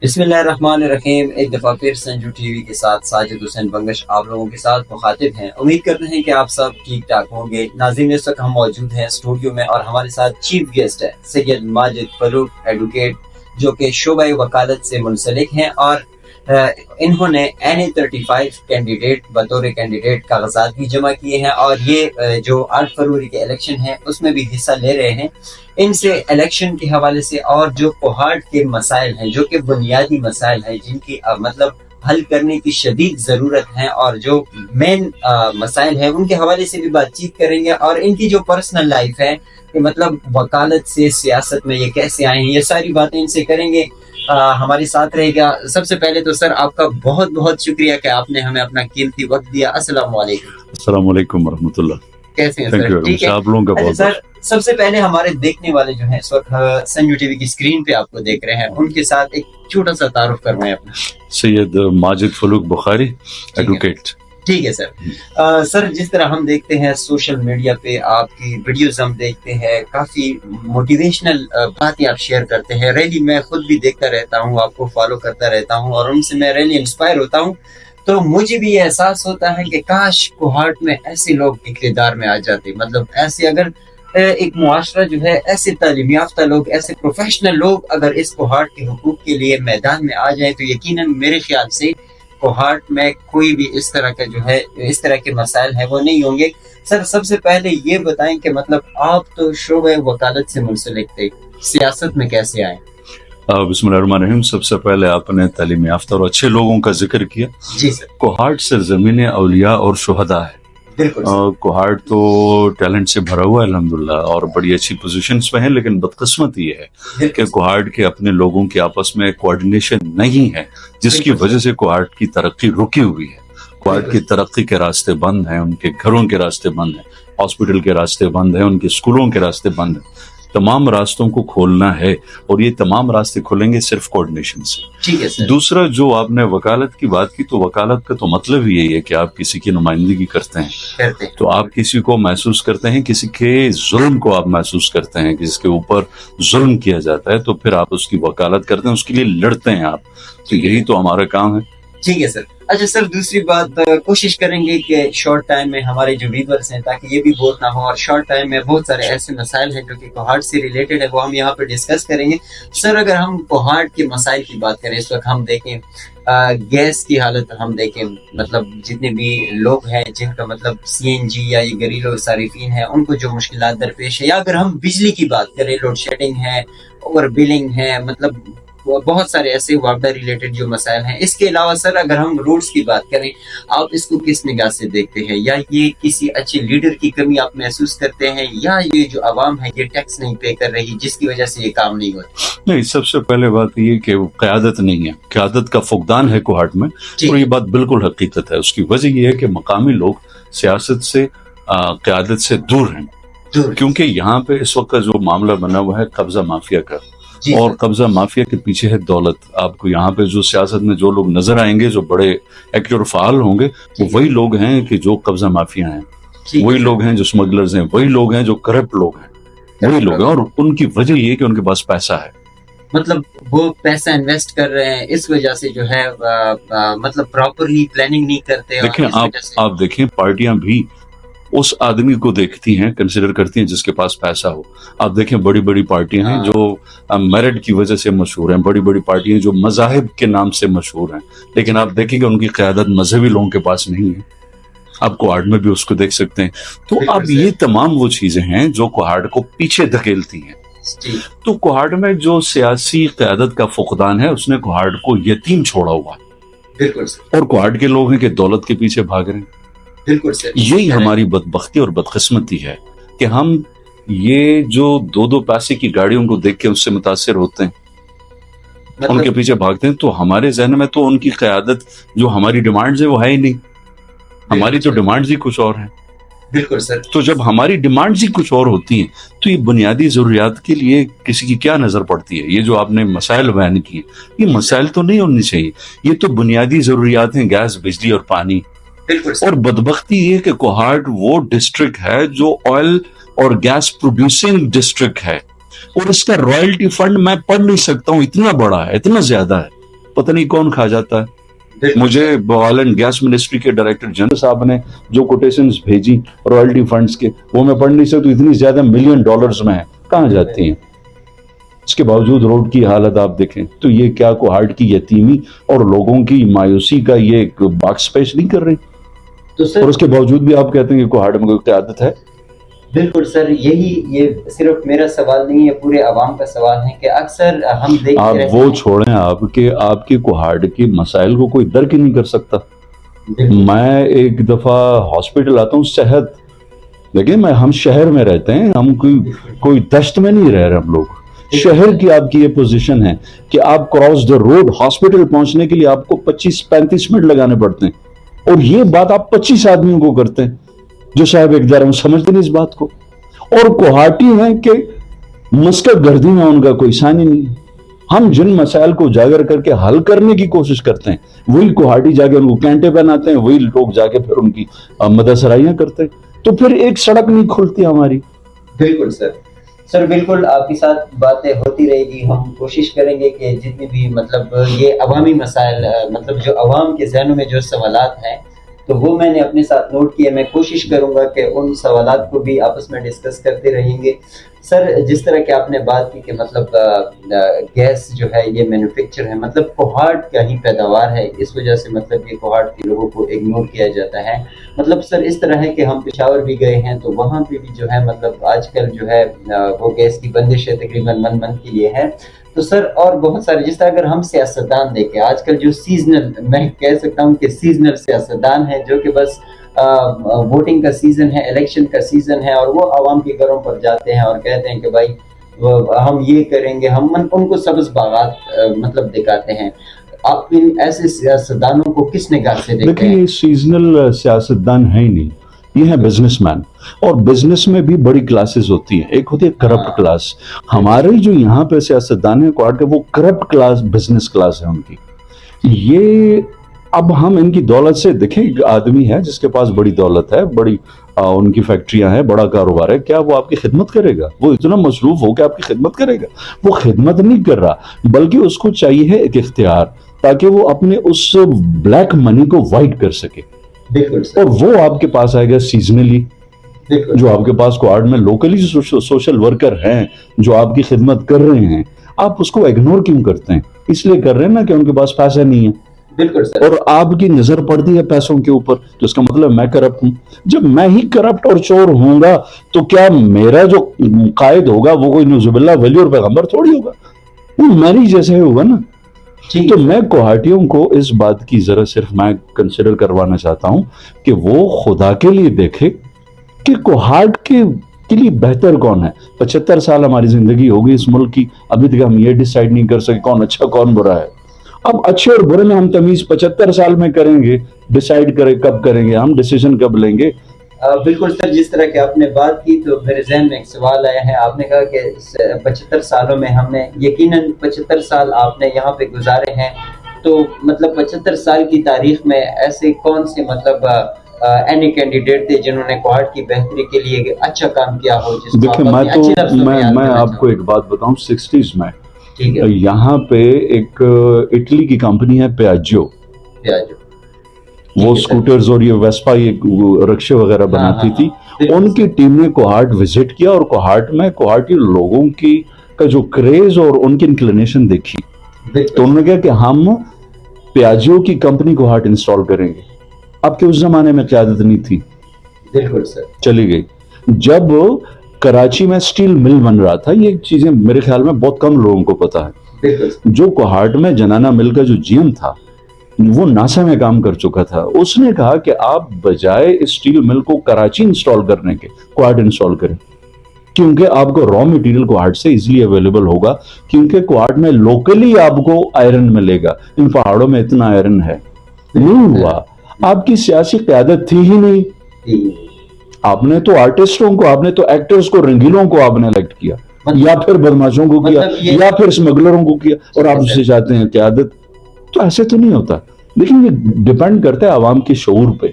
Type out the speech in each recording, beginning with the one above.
بسم اللہ الرحمن الرحیم۔ ایک دفعہ پھر سنجو ٹی وی کے ساتھ ساجد حسین بنگش آپ لوگوں کے ساتھ مخاطب ہیں۔ امید کرتے ہیں کہ آپ سب ٹھیک ٹھاک ہوں گے۔ ناظرین، اس وقت ہم موجود ہیں اسٹوڈیو میں اور ہمارے ساتھ چیف گیسٹ ہے سید ماجد فلوک ایڈوکیٹ، جو کہ شعبہ وکالت سے منسلک ہیں، اور انہوں نے NA35 کینڈیڈیٹ بطور کینڈیڈیٹ کاغذات بھی جمع کیے ہیں، اور یہ جو 8 فروری کے الیکشن ہیں اس میں بھی حصہ لے رہے ہیں۔ ان سے الیکشن کے حوالے سے اور جو کوہارٹ کے مسائل ہیں، جو کہ بنیادی مسائل ہیں جن کی مطلب حل کرنے کی شدید ضرورت ہے، اور جو مین مسائل ہیں ان کے حوالے سے بھی بات چیت کریں گے، اور ان کی جو پرسنل لائف ہے کہ مطلب وکالت سے سیاست میں یہ کیسے آئے ہیں، یہ ساری باتیں ان سے کریں گے۔ ہمارے ساتھ رہے گا۔ سب سے پہلے تو سر آپ کا بہت بہت شکریہ کہ آپ نے ہمیں اپنا قیمتی وقت دیا۔ السلام علیکم۔ السلام علیکم ورحمۃ اللہ۔ کیسے ہیں سر؟ ٹھیک ہے آپ لوگوں کا بہت سر، سب سے پہلے ہمارے دیکھنے والے جو ہیں اس وقت سنجو ٹی وی کی اسکرین پہ آپ کو دیکھ رہے ہیں، ان کے ساتھ ایک چھوٹا سا تعارف کروائیں اپنا۔ سید ماجد فلوک بخاری، ایڈوکیٹ۔ ٹھیک ہے سر۔ سر، جس طرح ہم دیکھتے ہیں سوشل میڈیا پہ آپ کی ویڈیوز ہم دیکھتے ہیں، کافی موٹیویشنل باتیں آپ شیئر کرتے ہیں۔ ریلی میں خود بھی دیکھتا رہتا ہوں، آپ کو فالو کرتا رہتا ہوں، اور ان سے میں ریلی انسپائر ہوتا ہوں۔ تو مجھے بھی یہ احساس ہوتا ہے کہ کاش کوہارٹ میں ایسے لوگ اقتدار میں آ جاتے، مطلب ایسے اگر ایک معاشرہ جو ہے، ایسے تعلیم یافتہ لوگ، ایسے پروفیشنل لوگ اگر اس کوہارٹ کے حقوق کے لیے میدان میں آ جائیں تو یقیناً میرے خیال سے کوہارٹ میں کوئی بھی اس طرح کا جو ہے، اس طرح کے مسائل ہیں وہ نہیں ہوں گے۔ سر، سب سے پہلے یہ بتائیں کہ مطلب آپ تو شعبہ وکالت سے منسلک تھے، سیاست میں کیسے آئے؟ بسم اللہ الرحمن الرحیم۔ سب سے پہلے آپ نے تعلیم یافتہ اور اچھے لوگوں کا ذکر کیا۔ جی سر۔ کوہارٹ سے زمین اولیاء اور شہداء ہے۔ بالکل۔ کوہارٹ تو ٹیلنٹ سے بھرا ہوا ہے الحمدللہ، اور بڑی اچھی پوزیشنز پہ ہیں، لیکن بدقسمت یہ ہے کہ کوہارٹ کے اپنے لوگوں کے آپس میں کوارڈینیشن نہیں ہے، جس کی وجہ سے کوہارٹ کی ترقی رکی ہوئی ہے۔ کوہارٹ کی ترقی کے راستے بند ہیں، ان کے گھروں کے راستے بند ہیں، ہاسپٹل کے راستے بند ہیں، ان کے اسکولوں کے راستے بند ہیں۔ تمام راستوں کو کھولنا ہے، اور یہ تمام راستے کھولیں گے صرف کوارڈینیشن سے۔ ٹھیک ہے سر۔ دوسرا، جو آپ نے وکالت کی بات کی، تو وکالت کا تو مطلب یہی ہے کہ آپ کسی کی نمائندگی کرتے ہیں، تو آپ کسی کو محسوس کرتے ہیں، کسی کے ظلم کو آپ محسوس کرتے ہیں، جس کے اوپر ظلم کیا جاتا ہے، تو پھر آپ اس کی وکالت کرتے ہیں، اس کے لیے لڑتے ہیں آپ۔ تو یہی تو ہمارا کام ہے۔ ٹھیک ہے سر۔ اچھا سر، دوسری بات، کوشش کریں گے کہ شارٹ ٹائم میں ہمارے جو ویورز ہیں تاکہ یہ بھی بور نہ ہو، اور شارٹ ٹائم میں بہت سارے ایسے مسائل ہیں جو کہ کوہارٹ سے ریلیٹڈ ہے، وہ ہم یہاں پہ ڈسکس کریں گے۔ سر، اگر ہم کوہارٹ کے مسائل کی بات کریں، اس وقت ہم دیکھیں گیس کی حالت، ہم دیکھیں مطلب جتنے بھی لوگ ہیں جن کا مطلب CNG یا یہ گھریلو صارفین ہیں، ان کو جو مشکلات درپیش ہے، یا اگر ہم بجلی کی بات کریں، لوڈ شیڈنگ ہے، اوور بلنگ ہے، مطلب بہت سارے ایسے وابڈہ ریلیٹڈ جو مسائل ہیں۔ اس کے علاوہ سر، اگر ہم روڈز کی بات کریں، آپ اس کو کس نگاہ سے دیکھتے ہیں؟ یا یہ کسی اچھے لیڈر کی کمی آپ محسوس کرتے ہیں، یا یہ جو عوام ہے یہ ٹیکس نہیں پے کر رہی جس کی وجہ سے یہ کام نہیں ہوتا؟ نہیں، سب سے پہلے بات یہ کہ قیادت نہیں ہے، قیادت کا فقدان ہے کوہارٹ میں، اور یہ بات بالکل حقیقت ہے۔ اس کی وجہ یہ ہے کہ مقامی لوگ سیاست سے، قیادت سے دور ہیں، کیونکہ یہاں پہ اس وقت کا جو معاملہ بنا ہوا ہے قبضہ مافیا کا، اور قبضہ مافیا کے پیچھے ہے دولت۔ آپ کو یہاں پہ جو سیاست میں جو لوگ نظر آئیں گے، جو بڑے ایکٹر فعال ہوں گے، وہ وہی لوگ ہیں کہ جو قبضہ مافیا ہیں، وہی لوگ ہیں جو اسمگلرز ہیں، وہی لوگ ہیں جو کرپٹ لوگ ہیں، وہی لوگ ہیں، اور ان کی وجہ یہ ہے کہ ان کے پاس پیسہ ہے، مطلب وہ پیسہ انویسٹ کر رہے ہیں، اس وجہ سے جو ہے مطلب پراپرلی پلاننگ نہیں کرتے۔ دیکھیں آپ دیکھیں، پارٹیاں بھی اس آدمی کو دیکھتی ہیں، کنسیڈر کرتی ہیں جس کے پاس پیسہ ہو۔ آپ دیکھیں بڑی بڑی پارٹیاں ہیں جو میرٹ کی وجہ سے مشہور ہیں، بڑی بڑی پارٹیاں جو مذاہب کے نام سے مشہور ہیں، لیکن آپ دیکھیں کہ ان کی قیادت مذہبی لوگوں کے پاس نہیں ہے۔ آپ کوہارٹ میں بھی اس کو دیکھ سکتے ہیں۔ تو اب یہ تمام وہ چیزیں ہیں جو کوہارٹ کو پیچھے دھکیلتی ہیں۔ تو کوہارٹ میں جو سیاسی قیادت کا فقدان ہے، اس نے کوہارٹ کو یتیم چھوڑا ہوا ہے، اور کوہارٹ کے لوگ ہیں کہ دولت کے پیچھے بھاگ رہے ہیں۔ یہی ہماری بدبختی اور بدقسمتی ہے کہ ہم یہ جو 2 پیسے کی گاڑیوں کو دیکھ کے اس سے متاثر ہوتے ہیں، ان کے پیچھے بھاگتے ہیں، تو ہمارے ذہن میں تو ان کی قیادت، جو ہماری ڈیمانڈز ہے، وہ ہے ہی نہیں۔ ہماری تو ڈیمانڈز ہی کچھ اور ہیں۔ بالکل سر۔ تو جب ہماری ڈیمانڈز ہی کچھ اور ہوتی ہیں، تو یہ بنیادی ضروریات کے لیے کسی کی کیا نظر پڑتی ہے؟ یہ جو آپ نے مسائل بیان کیے، یہ مسائل تو نہیں ہونی چاہیے، یہ تو بنیادی ضروریات ہیں، گیس، بجلی اور پانی۔ اور بدبختی یہ کہ کوہارٹ وہ ڈسٹرکٹ ہے جو آئل اور گیس پروڈیوسنگ ڈسٹرکٹ ہے، اور اس کا رائلٹی فنڈ میں پڑھ نہیں سکتا ہوں، اتنا بڑا ہے، اتنا زیادہ ہے۔ पता नहीं कौन खा जाता है। बिल्कुल मुझे ऑयल एंड गैस मिनिस्ट्री के डायरेक्टर जनरल साहब ने जो कोटेशंस भेजी रॉयल्टी फंड्स के, वो मैं पढ़ नहीं सकता, इतनी ज्यादा $1 मिलियन में है, कहाँ जाती हैं? इसके बावजूद रोड की हालत आप देखें तो ये क्या कोहाट की यतीमी और लोगों की मायूसी का ये एक बाक्स पेश नहीं कर रही। तो सर, और उसके बावजूद भी आप कहते हैं कि कोहाट में कोई क़यादत है। बिल्कुल सर, ये सिर्फ मेरा सवाल नहीं है, पूरे अवाम का सवाल है कि अक्सर हम देखते आप रहते वो हैं। छोड़ें, आपके कोहाट के मसाइल को कोई दर्क ही नहीं कर सकता। बिल्कुल। मैं एक दफा हॉस्पिटल आता हूँ, सेहत, देखिए हम शहर में रहते हैं, हम कोई दश्त में नहीं रह रहे हम लोग। शहर की आपकी ये पोजीशन है कि आप क्रॉस द रोड हॉस्पिटल पहुंचने के लिए आपको 25-35 मिनट लगाने पड़ते हैं, और ये बात आप 25 आदमियों को करते हैं जो साहब इकदार हम समझते नहीं इस बात को। और कोहाटी है कि मस्कत गर्दी में उनका कोई सानी नहीं। हम जिन मसाइल को उजागर करके हल करने की कोशिश करते हैं, वही कोहाटी जाके उनको कैंटे पहनाते हैं, वही लोग जाके फिर उनकी मददसराइयां करते हैं, तो फिर एक सड़क नहीं खुलती हमारी। बिल्कुल सर, बिल्कुल आपके साथ बातें होती रहेगी। हम कोशिश करेंगे कि जितने भी मतलब ये अवामी मसाइल, मतलब जो अवाम के जहनों में जो सवालात हैं, तो वो मैंने अपने साथ नोट किए। मैं कोशिश करूंगा कि उन सवालात को भी आपस में डिस्कस करते रहेंगे। सर, जिस तरह की आपने बात की कि मतलब गैस जो है ये मैन्युफैक्चर है, मतलब कोहाट का ही पैदावार है, इस वजह से मतलब ये कोहाट के लोगों को इग्नोर किया जाता है। मतलब सर इस तरह है कि हम पेशावर भी गए हैं तो वहाँ पे भी जो है मतलब आजकल जो है वो गैस की बंदिश है, तकरीबन मन के लिए है। तो सर और बहुत सारे, जिस तरह अगर हम सियासतदान देखें आजकल जो सीजनल, मैं कह सकता हूँ कि सीजनल सियासतदान है जो कि बस वोटिंग का सीजन है, इलेक्शन का सीजन है, और वो आवाम के घरों पर जाते हैं और कहते हैं कि भाई हम ये करेंगे, हम उनको सब्ज बागात मतलब दिखाते हैं। आप इन ऐसे सियासतदानों को किस निगाह से देखते हैं? देखिए, सीजनल सियासतदान है ही नहीं, ये है बिजनेसमैन। और बिजनेस में भी बड़ी क्लासेस होती हैं, एक होती है करप्ट क्लास। हमारे जो यहाँ पे सियासतदान है कोहाट के, वो करप्ट क्लास, बिजनेस क्लास है उनकी। ये अब हम इनकी दौलत से देखें, एक आदमी है जिसके पास बड़ी दौलत है, बड़ी उनकी फैक्ट्रियां हैं, बड़ा कारोबार है, क्या वो आपकी खिदमत करेगा? वो इतना मसरूफ हो कि आपकी खिदमत करेगा? वो खिदमत नहीं कर रहा, बल्कि उसको चाहिए है एक इख्तियार, ताकि वो अपने उस ब्लैक मनी को वाइट कर सके। बिल्कुल सर। और वो आपके पास आएगा सीजनली। जो आपके पास कोहाट में लोकली सोशल वर्कर हैं जो आपकी खिदमत कर रहे हैं, आप उसको इग्नोर क्यों करते हैं? इसलिए कर रहे हैं ना कि उनके पास पैसा नहीं है। बिल्कुल सर। और आपकी नजर पड़ती है पैसों के ऊपर, तो इसका मतलब मैं करप्ट हूं। जब मैं ही करप्ट और चोर होऊंगा तो क्या मेरा जो कायद होगा वो कोई नज़ुबिल्लाह वली और पैगंबर थोड़ी होगा, वो मेरी जैसे होगा ना। तो मैं कोहाटियों को इस बात की जरा सिर्फ मैं कंसिडर करवाना चाहता हूं कि वो खुदा के लिए देखे कि कोहाट के लिए बेहतर कौन है। 75 साल हमारी जिंदगी हो गई इस मुल्क की, अभी तक हम ये डिसाइड नहीं कर सके कौन अच्छा कौन बुरा है। अब अच्छे और बुरे में हम तमीज 75 साल में करेंगे, डिसाइड करें कब करेंगे, हम डिसीजन कब लेंगे। बिल्कुल सर, जिस तरह की आपने बात की तो मेरे जहन में एक सवाल आया है। आपने कहा कि 75 सालों में हमने, यकीनन 75 साल आपने यहाँ पे गुजारे हैं, तो मतलब 75 साल की तारीख में ऐसे कौन से मतलब एनी कैंडिडेट थे जिन्होंने कोहाट की बेहतरी के लिए अच्छा काम किया हो? देखिए, मैं आपको एक बात बताऊं, 60s में यहाँ पे एक इटली की कंपनी है पियाजो, वो स्कूटर्स और ये वेस्पा, ये रिक्शे वगैरह बनाती थी। उनकी टीम ने कोहाट विजिट किया और कोहाट में कोहाटी लोगों की का जो क्रेज और उनकी इंक्लिनेशन देखी, तो उन्होंने कहा कि हम पियाजो की कंपनी कोहाट इंस्टॉल करेंगे। अब के उस जमाने में क़यादत नहीं थी, बिल्कुल सर, चली गई। जब कराची में स्टील मिल बन रहा था, ये चीजें मेरे ख्याल में बहुत कम लोगों को पता है। जो कोहाट में जनाना मिल का जो जीएम था वो नासा में काम कर चुका था, उसने कहा कि आप बजाय इस स्टील मिल को कराची इंस्टॉल करने के कोहाट इंस्टॉल करें, क्योंकि आपको रॉ मटेरियल कोहाट से इजीली अवेलेबल होगा, क्योंकि कोहाट में लोकली आपको आयरन मिलेगा, इन पहाड़ों में इतना आयरन है। नहीं हुआ, आपकी सियासी क़यादत थी ही नहीं। आपने तो आर्टिस्टों को, आपने तो एक्टर्स को, रंगीलों को आपने इलेक्ट किया, या फिर बदमाशों को किया, या फिर स्मगलरों को किया, और आप उससे चाहते हैं क़यादत। तो ऐसे तो नहीं होता। लेकिन ये डिपेंड करता है आवाम के शऊर पे।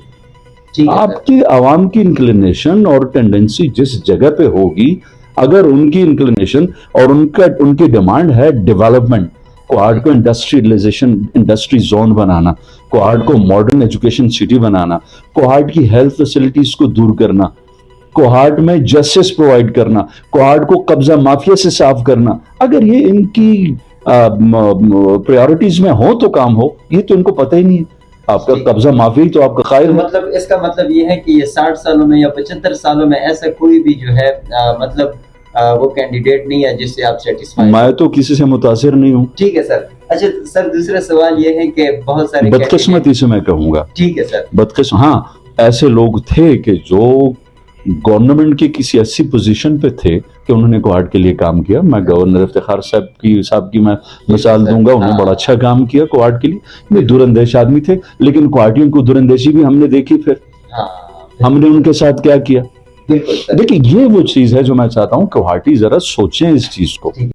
आपकी आवाम की इंक्लिनेशन और टेंडेंसी जिस जगह पे होगी, अगर उनकी इंक्लिनेशन और उनकी डिमांड है डेवलपमेंट, कोहाट को इंडस्ट्री जोन बनाना, कोहाट को मॉडर्न एजुकेशन सिटी बनाना, कोहाट की हेल्थ फैसिलिटीज को दूर करना, कोहाट में जस्टिस प्रोवाइड करना, कोहाट को कब्जा माफिया से साफ करना। अगर ये इनकी प्रायोरिटीज में हो तो काम हो, ये तो इनको पता ही नहीं है। आपका कब्जा माफिया ही तो आपका कायल है। मतलब इसका मतलब ये है कि ये 60 सालों में या 75 सालों में ऐसा कोई भी जो है वो कैंडिडेट नहीं है जिससे आप सेटिस्फाई। मैं तो किसी से मुतासिर नहीं हूँ। ठीक है सर। अच्छा सर, दूसरा सवाल ये है कि बहुत सारे बदकिस्मती से मैं कहूंगा। ठीक है सर। बदकिस्मत, हाँ, ऐसे लोग थे कि जो गवर्नमेंट के किसी ऐसी पोजीशन पे थे कि उन्होंने कोहाट के लिए काम किया। मैं गवर्नर इफ्तिखार साहब की मैं मिसाल दूंगा, उन्होंने बड़ा अच्छा काम किया कोहाट के लिए। ये दूरंदेश आदमी थे, लेकिन कोहाटियों को दूरंदेशी भी हमने देखी। फिर हमने उनके साथ क्या किया। देखिए, ये वो चीज है जो मैं चाहता हूँ कोहाटी जरा सोचें इस चीज को।